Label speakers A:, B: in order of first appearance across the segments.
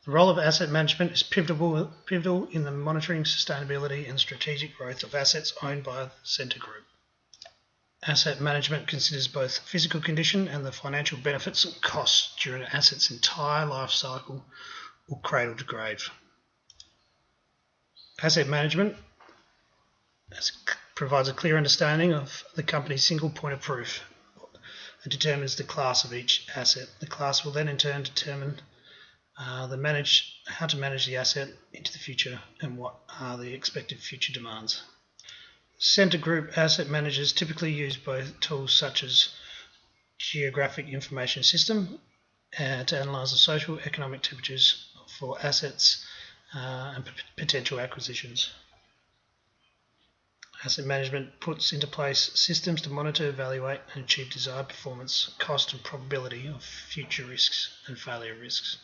A: The role of asset management is pivotal in the monitoring, sustainability and strategic growth of assets owned by the Centre Group. Asset management considers both physical condition and the financial benefits and costs during an asset's entire life cycle or cradle to grave. Asset management provides a clear understanding of the company's single point of proof and determines the class of each asset. The class will then in turn determine how to manage the asset into the future and what are the expected future demands. Centre Group asset managers typically use both tools such as Geographic Information System to analyse the social economic temperatures for assets and potential acquisitions. Asset management puts into place systems to monitor, evaluate and achieve desired performance, cost and probability of future risks and failure risks.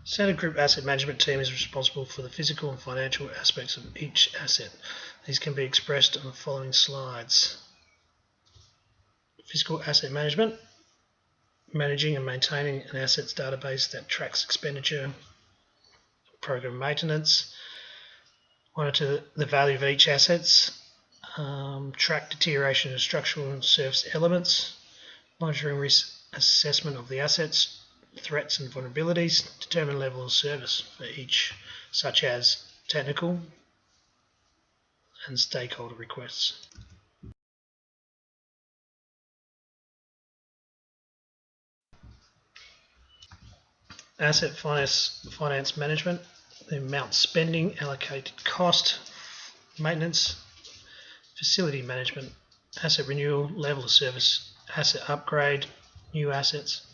A: Centre Group Asset Management Team is responsible for the physical and financial aspects of each asset. These can be expressed on the following slides. Physical asset management, managing and maintaining an assets database that tracks expenditure, program maintenance, monitor the value of each assets, track deterioration of structural and surface elements, monitoring risk assessment of the assets, threats and vulnerabilities, determine level of service for each, such as technical and stakeholder requests. Asset finance management, the amount spending, allocated cost, maintenance, facility management, asset renewal, level of service, asset upgrade, new assets,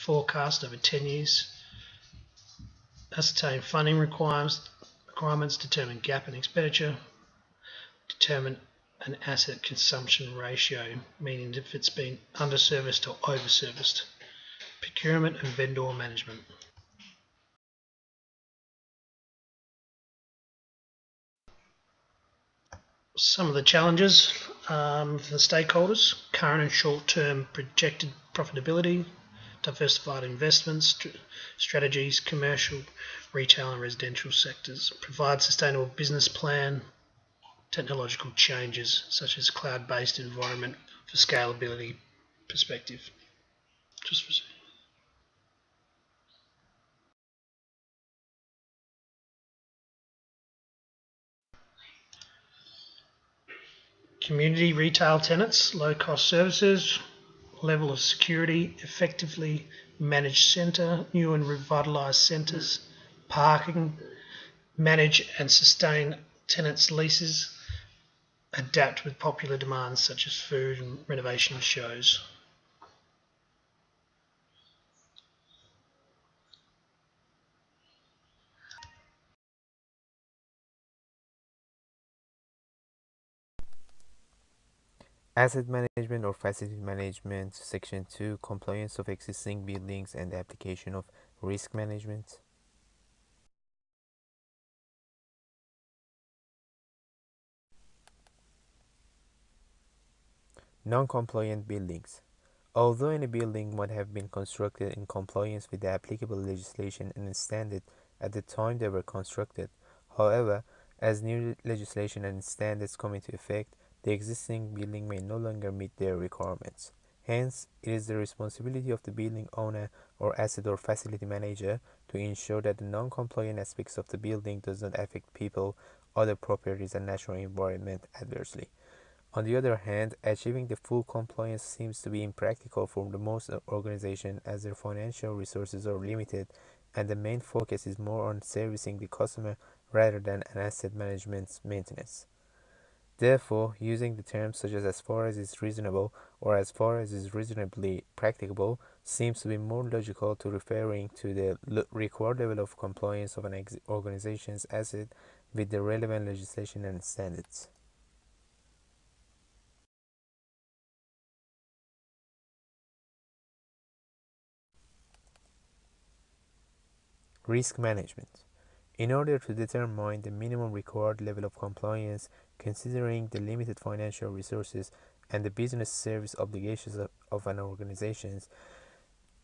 A: forecast over 10 years, ascertain funding requirements, determine gap in expenditure, determine an asset consumption ratio, meaning if it's been underserviced or overserviced, procurement and vendor management. Some of the challenges for the stakeholders: current and short-term projected profitability, diversified investments, strategies, commercial, retail and residential sectors, provide sustainable business plan, technological changes such as cloud-based environment for scalability perspective. Just for a second. Community retail tenants, low-cost services, level of security, effectively managed centre, new and revitalised centres, parking, manage and sustain tenants' leases, adapt with popular demands such as food and renovation shows.
B: Asset management or facility management, Section 2, compliance of existing buildings and the application of risk management. Non-compliant buildings. Although any building might have been constructed in compliance with the applicable legislation and standard at the time they were constructed, however, as new legislation and standards come into effect, the existing building may no longer meet their requirements. Hence, it is the responsibility of the building owner or asset or facility manager to ensure that the non-compliant aspects of the building does not affect people, other properties and natural environment adversely. On the other hand, achieving the full compliance seems to be impractical for the most organizations as their financial resources are limited and the main focus is more on servicing the customer rather than an asset management maintenance. Therefore, using the terms such as far as is reasonable or as far as is reasonably practicable seems to be more logical to referring to the required level of compliance of an organization's asset with the relevant legislation and standards. Risk management. In order to determine the minimum required level of compliance, considering the limited financial resources and the business service obligations of an organization,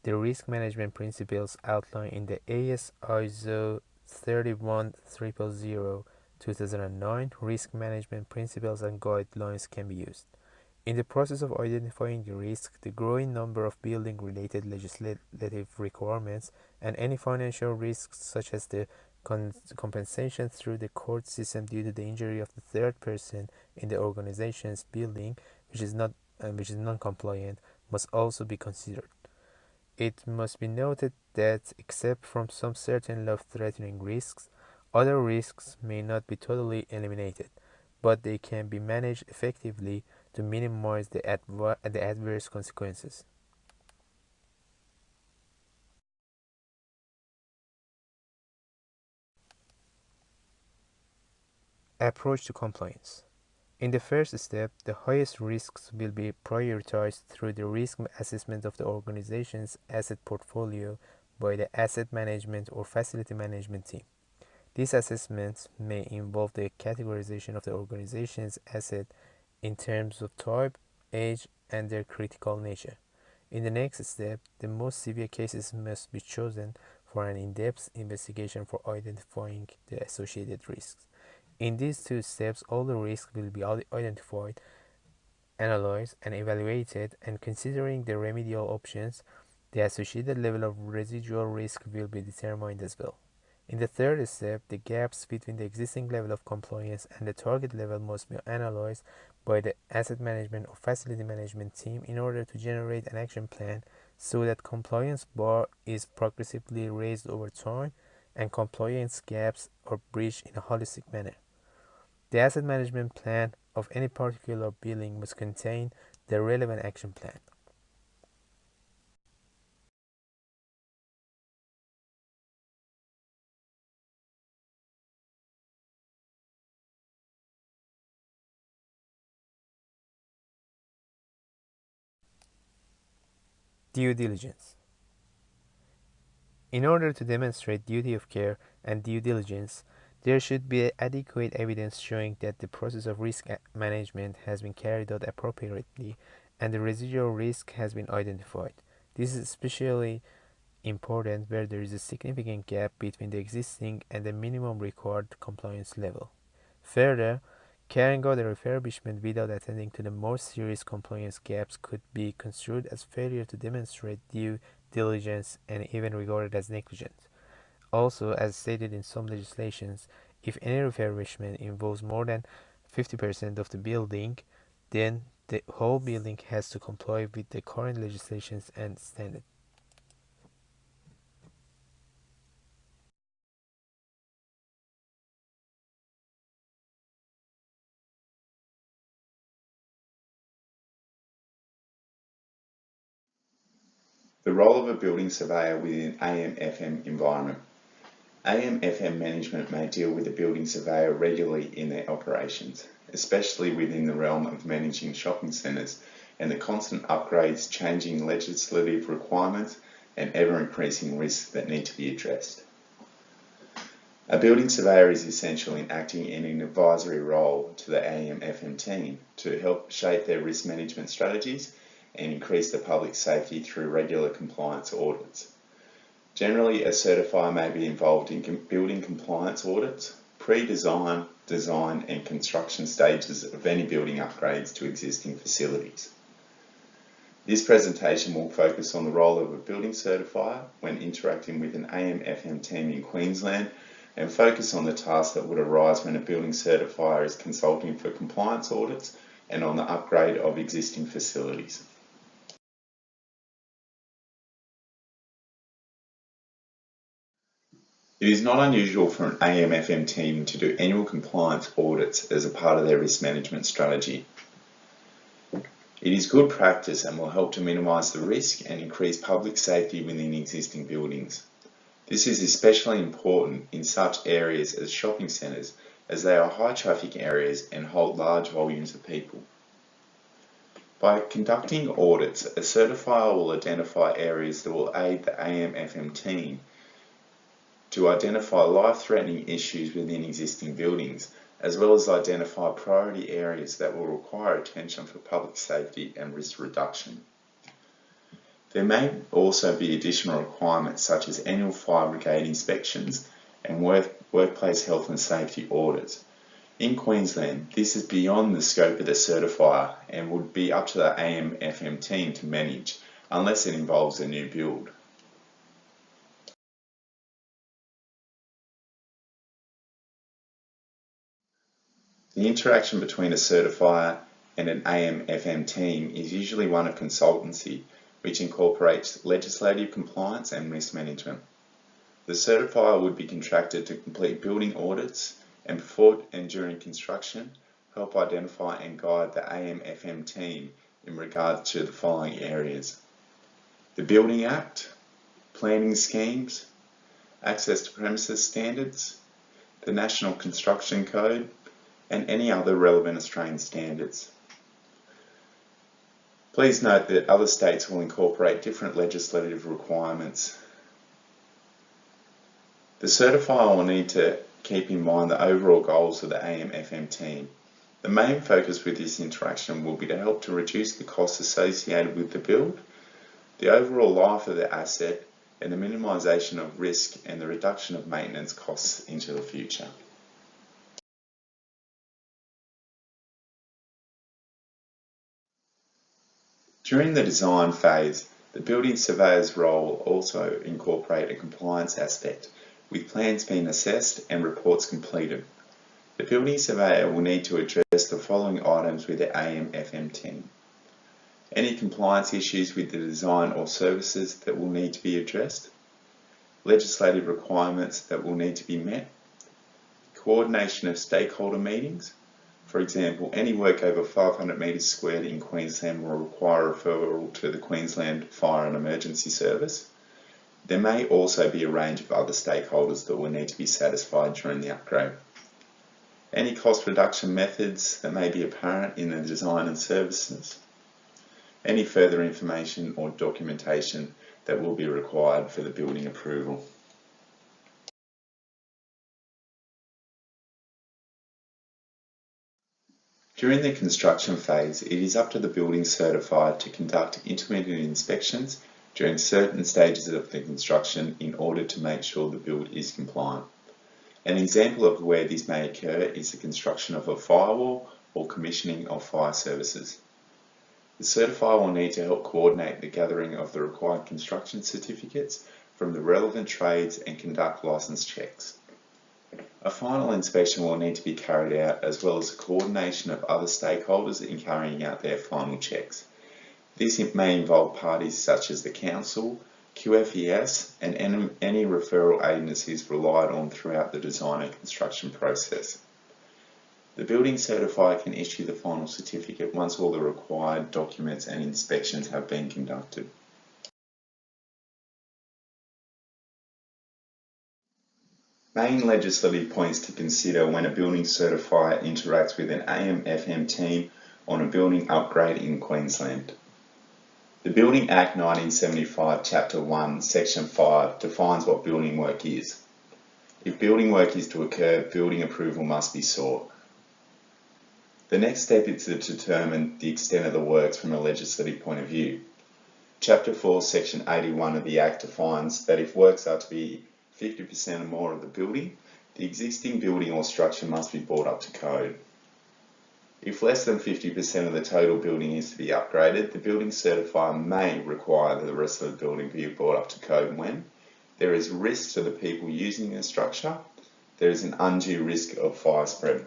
B: the risk management principles outlined in the AS ISO 31300-2009 risk management principles and guidelines can be used. In the process of identifying the risk, the growing number of building-related legislative requirements and any financial risks such as the compensation through the court system due to the injury of the third person in the organization's building, which is non-compliant, must also be considered. It must be noted that, except from some certain life-threatening risks, other risks may not be totally eliminated, but they can be managed effectively to minimize the adverse consequences. Approach to compliance. In the first step, the highest risks will be prioritized through the risk assessment of the organization's asset portfolio by the asset management or facility management team. These assessments may involve the categorization of the organization's asset in terms of type, age, and their critical nature. In the next step, the most severe cases must be chosen for an in-depth investigation for identifying the associated risks. In these two steps, all the risks will be identified, analyzed, and evaluated, and considering the remedial options, the associated level of residual risk will be determined as well. In the third step, the gaps between the existing level of compliance and the target level must be analyzed by the asset management or facility management team in order to generate an action plan so that compliance bar is progressively raised over time and compliance gaps are bridged in a holistic manner. The asset management plan of any particular building must contain the relevant action plan. Due diligence. In order to demonstrate duty of care and due diligence, there should be adequate evidence showing that the process of risk management has been carried out appropriately and the residual risk has been identified. This is especially important where there is a significant gap between the existing and the minimum required compliance level. Further, carrying out a refurbishment without attending to the more serious compliance gaps could be construed as failure to demonstrate due diligence and even regarded as negligent. Also, as stated in some legislations, if any refurbishment involves more than 50% of the building, then the whole building has to comply with the current legislations and standards.
C: The role of a building surveyor within AM/FM environment. AM/FM management may deal with a building surveyor regularly in their operations, especially within the realm of managing shopping centres and the constant upgrades, changing legislative requirements and ever-increasing risks that need to be addressed. A building surveyor is essential in acting in an advisory role to the AM/FM team to help shape their risk management strategies and increase the public safety through regular compliance audits. Generally, a certifier may be involved in building compliance audits, pre-design, design and construction stages of any building upgrades to existing facilities. This presentation will focus on the role of a building certifier when interacting with an AM/FM team in Queensland and focus on the tasks that would arise when a building certifier is consulting for compliance audits and on the upgrade of existing facilities. It is not unusual for an AM/FM team to do annual compliance audits as a part of their risk management strategy. It is good practice and will help to minimise the risk and increase public safety within existing buildings. This is especially important in such areas as shopping centres, as they are high traffic areas and hold large volumes of people. By conducting audits, a certifier will identify areas that will aid the AM/FM team to identify life-threatening issues within existing buildings as well as identify priority areas that will require attention for public safety and risk reduction. There may also be additional requirements such as annual fire brigade inspections and workplace health and safety audits. In Queensland, this is beyond the scope of the certifier and would be up to the AM/FM team to manage, unless it involves a new build. The interaction between a certifier and an AM/FM team is usually one of consultancy, which incorporates legislative compliance and risk management. The certifier would be contracted to complete building audits and before and during construction, help identify and guide the AM/FM team in regard to the following areas: the Building Act, planning schemes, access to premises standards, the National Construction Code, and any other relevant Australian standards. Please note that other states will incorporate different legislative requirements. The certifier will need to keep in mind the overall goals of the AM/FM team. The main focus with this interaction will be to help to reduce the costs associated with the build, the overall life of the asset, and the minimisation of risk and the reduction of maintenance costs into the future. During the design phase, the building surveyor's role will also incorporate a compliance aspect, with plans being assessed and reports completed. The building surveyor will need to address the following items with the AM/FM team: any compliance issues with the design or services that will need to be addressed, legislative requirements that will need to be met, coordination of stakeholder meetings. For example, any work over 500 metres squared in Queensland will require referral to the Queensland Fire and Emergency Service. There may also be a range of other stakeholders that will need to be satisfied during the upgrade. Any cost reduction methods that may be apparent in the design and services. Any further information or documentation that will be required for the building approval. During the construction phase, it is up to the building certifier to conduct intermediate inspections during certain stages of the construction in order to make sure the build is compliant. An example of where this may occur is the construction of a firewall or commissioning of fire services. The certifier will need to help coordinate the gathering of the required construction certificates from the relevant trades and conduct licence checks. A final inspection will need to be carried out, as well as the coordination of other stakeholders in carrying out their final checks. This may involve parties such as the Council, QFES, and any referral agencies relied on throughout the design and construction process. The building certifier can issue the final certificate once all the required documents and inspections have been conducted. Main legislative points to consider when a building certifier interacts with an AM/FM team on a building upgrade in Queensland. The Building Act 1975, Chapter 1, Section 5 defines what building work is. If building work is to occur, building approval must be sought. The next step is to determine the extent of the works from a legislative point of view. Chapter 4, Section 81 of the Act defines that if works are to be 50% or more of the building, the existing building or structure must be brought up to code. If less than 50% of the total building is to be upgraded, the building certifier may require that the rest of the building be brought up to code when there is risk to the people using the structure, there is an undue risk of fire spread.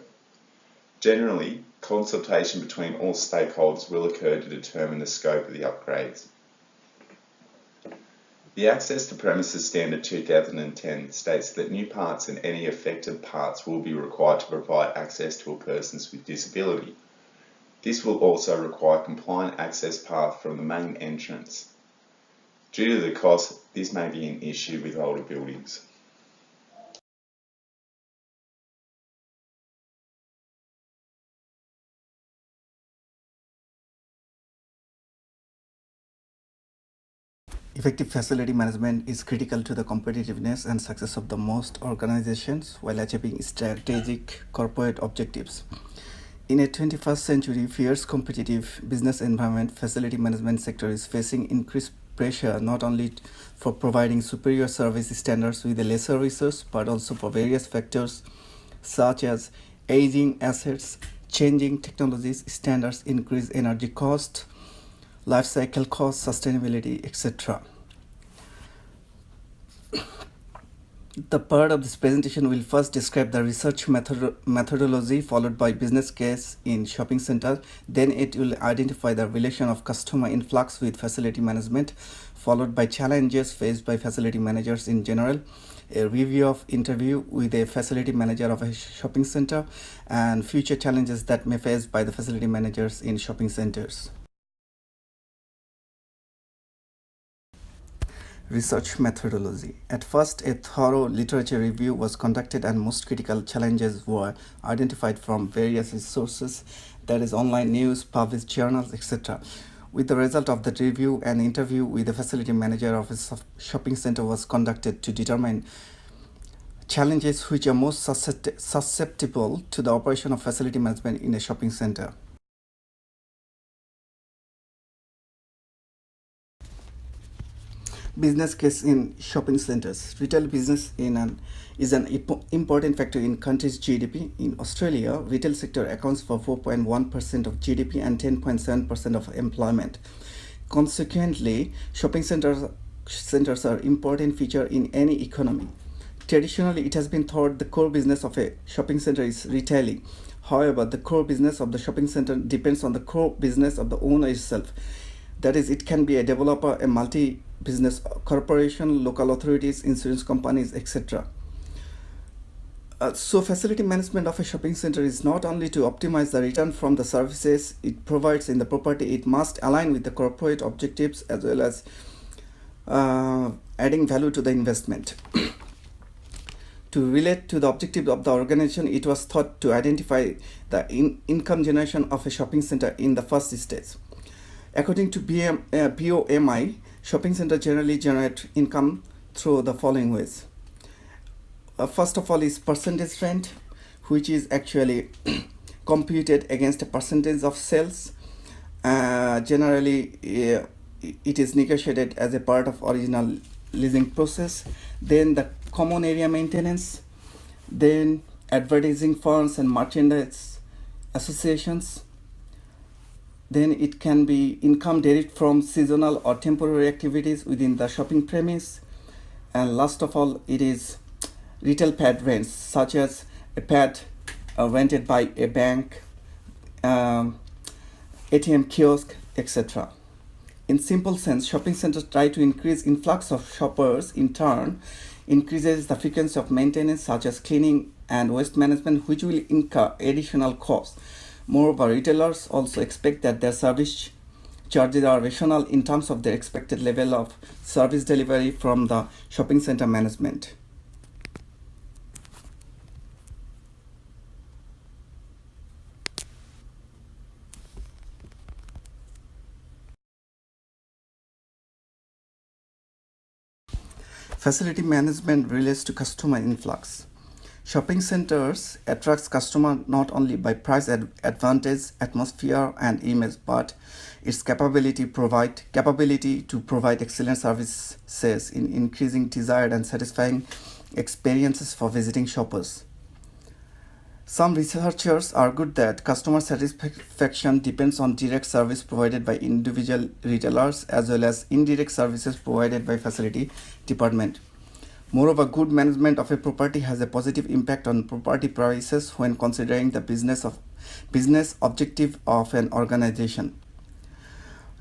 C: Generally, consultation between all stakeholders will occur to determine the scope of the upgrades. The Access to Premises Standard 2010 states that new parts and any affected parts will be required to provide access to a person with disability. This will also require compliant access path from the main entrance. Due to the cost, this may be an issue with older buildings.
D: Effective facility management is critical to the competitiveness and success of the most organizations while achieving strategic corporate objectives. In a 21st century fierce competitive business environment, facility management sector is facing increased pressure not only for providing superior service standards with a lesser resource, but also for various factors such as aging assets, changing technologies, standards, increased energy cost, life cycle cost, sustainability, etc. The part of this presentation will first describe the research methodology followed by business case in shopping center. Then it will identify the relation of customer influx with facility management, followed by challenges faced by facility managers in general, a review of interview with a facility manager of a shopping center, and future challenges that may face by the facility managers in shopping centers. Research methodology. At first, a thorough literature review was conducted and most critical challenges were identified from various sources, that is online news, published journals, etc. With the result of the review, an interview with the facility manager of a shopping center was conducted to determine challenges which are most susceptible to the operation of facility management in a shopping center. Business case in shopping centers. Retail business is an important factor in country's GDP. In Australia, retail sector accounts for 4.1% of GDP and 10.7% of employment. Consequently, shopping centers are important feature in any economy. Traditionally, it has been thought the core business of a shopping center is retailing. However, the core business of the shopping center depends on the core business of the owner itself. That is, it can be a developer, a multi-business corporation, local authorities, insurance companies, etc. So facility management of a shopping center is not only to optimize the return from the services it provides in the property, it must align with the corporate objectives as well as adding value to the investment. To relate to the objective of the organization, it was thought to identify the income generation of a shopping center in the first stage. According to POMI, shopping centers generally generate income through the following ways. First of all is percentage rent, which is actually computed against a percentage of sales. Generally, it is negotiated as a part of original leasing process. Then the common area maintenance, then advertising funds and merchandise associations. Then it can be income derived from seasonal or temporary activities within the shopping premise. And last of all, it is retail pad rents, such as a pad rented by a bank, ATM kiosk, etc. In simple sense, shopping centers try to increase influx of shoppers, in turn increases the frequency of maintenance such as cleaning and waste management, which will incur additional costs. Moreover, retailers also expect that their service charges are rational in terms of their expected level of service delivery from the shopping center management. Facility management relates to customer influx. Shopping centers attracts customer not only by price advantage, atmosphere, and image, but its capability to provide excellent services in increasing desired and satisfying experiences for visiting shoppers. Some researchers argue that customer satisfaction depends on direct service provided by individual retailers as well as indirect services provided by facility department. Moreover, good management of a property has a positive impact on property prices when considering the business objective of an organization.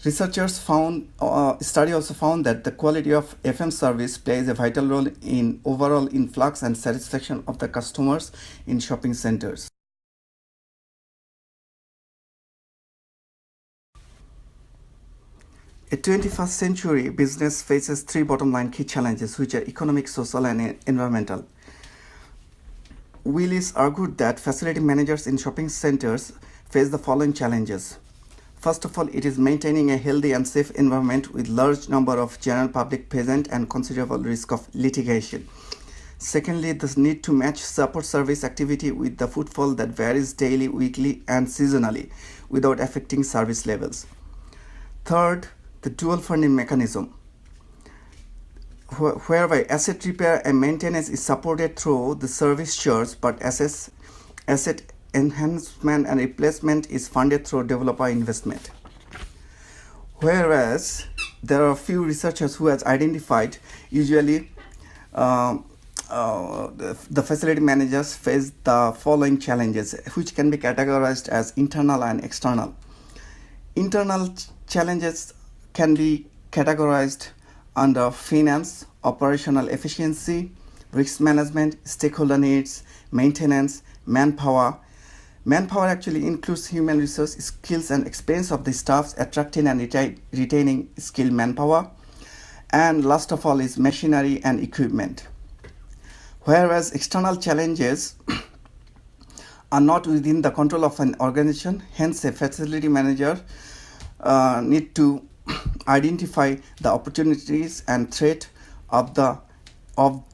D: Researchers study also found that the quality of FM service plays a vital role in overall influx and satisfaction of the customers in shopping centers. A 21st century business faces three bottom-line key challenges, which are economic, social, and environmental. Willis argued that facility managers in shopping centers face the following challenges. First of all, it is maintaining a healthy and safe environment with large number of general public present and considerable risk of litigation. Secondly, the need to match support service activity with the footfall that varies daily, weekly, and seasonally without affecting service levels. Third, the dual funding mechanism, whereby asset repair and maintenance is supported through the service charge, but asset enhancement and replacement is funded through developer investment. Whereas there are a few researchers who has identified usually the facility managers face the following challenges, which can be categorized as internal and external. Internal challenges can be categorized under finance, operational efficiency, risk management, stakeholder needs, maintenance, manpower. Manpower actually includes human resource skills and experience of the staffs, attracting and retaining skilled manpower. And last of all is machinery and equipment. Whereas external challenges are not within the control of an organization, hence a facility manager need to identify the opportunities and threat of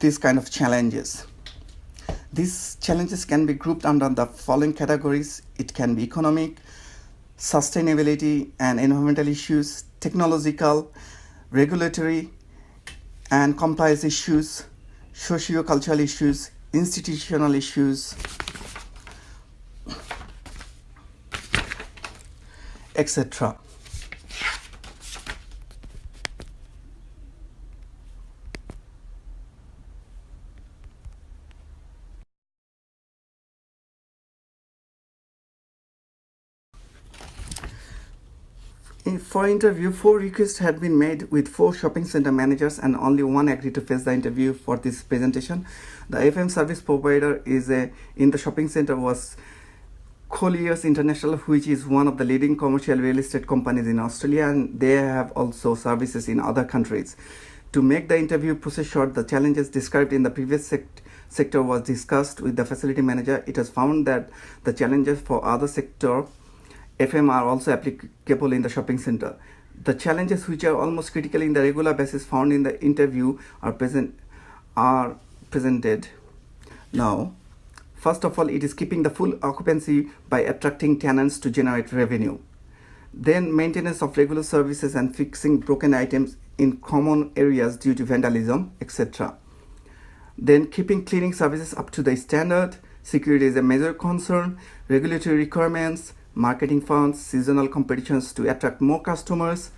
D: these kind of challenges. These challenges can be grouped under the following categories. It can be economic, sustainability and environmental issues, technological, regulatory and compliance issues, socio-cultural issues, institutional issues, etc. For interview, 4 requests had been made with 4 shopping center managers and only 1 agreed to face the interview for this presentation. The FM service provider in the shopping center was Colliers International, which is one of the leading commercial real estate companies in Australia, and they have also services in other countries. To make the interview process short, the challenges described in the previous sector was discussed with the facility manager. It was found that the challenges for other sector FM are also applicable in the shopping center. The challenges which are almost critical in the regular basis found in the interview are presented now. First of all, it is keeping the full occupancy by attracting tenants to generate revenue. Then maintenance of regular services and fixing broken items in common areas due to vandalism, etc. Then keeping cleaning services up to the standard. Security is a major concern. Regulatory requirements, marketing funds, seasonal competitions to attract more customers,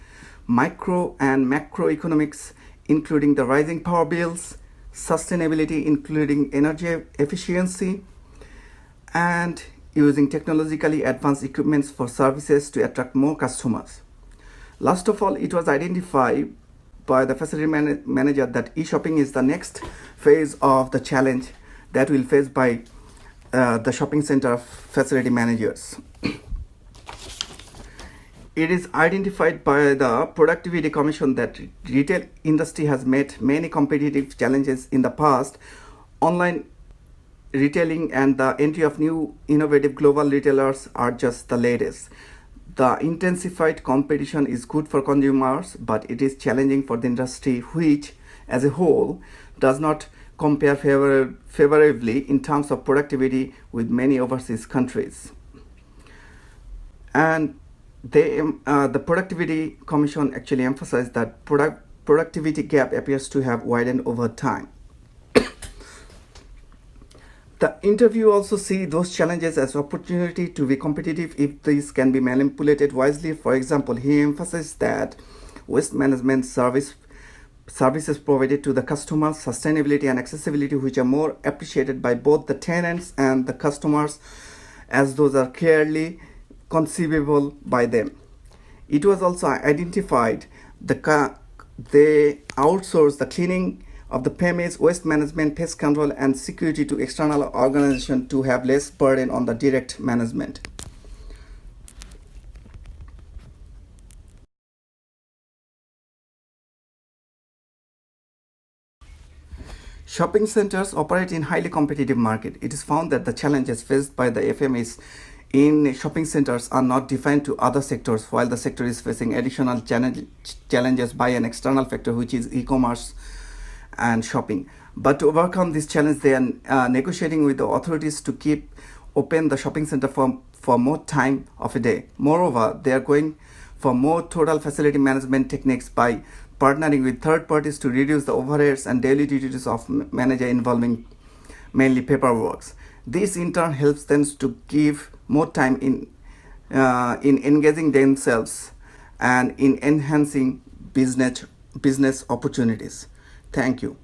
D: micro and macroeconomics, including the rising power bills, sustainability, including energy efficiency, and using technologically advanced equipments for services to attract more customers. Last of all, it was identified by the facility manager that e-shopping is the next phase of the challenge that will face by the shopping center facility managers. It is identified by the Productivity Commission that retail industry has met many competitive challenges in the past. Online retailing and the entry of new innovative global retailers are just the latest. The intensified competition is good for consumers, but it is challenging for the industry, which as a whole does not compare favorably in terms of productivity with many overseas countries. And the Productivity Commission actually emphasized that productivity gap appears to have widened over time. The interview also sees those challenges as opportunity to be competitive if these can be manipulated wisely. For example, he emphasized that waste management services provided to the customers, sustainability and accessibility, which are more appreciated by both the tenants and the customers, as those are clearly conceivable by them. It was also identified they outsource the cleaning of the premise, waste management, pest control and security to external organizations to have less burden on the direct management. Shopping centers operate in highly competitive market. It is found that the challenges faced by the FM is in shopping centers are not defined to other sectors, while the sector is facing additional challenges by an external factor, which is e-commerce and shopping. But to overcome this challenge, they are negotiating with the authorities to keep open the shopping center for more time of a day. Moreover, they are going for more total facility management techniques by partnering with third parties to reduce the overheads and daily duties of manager involving mainly paperwork. This in turn helps them to give more time in engaging themselves and in enhancing business opportunities. Thank you.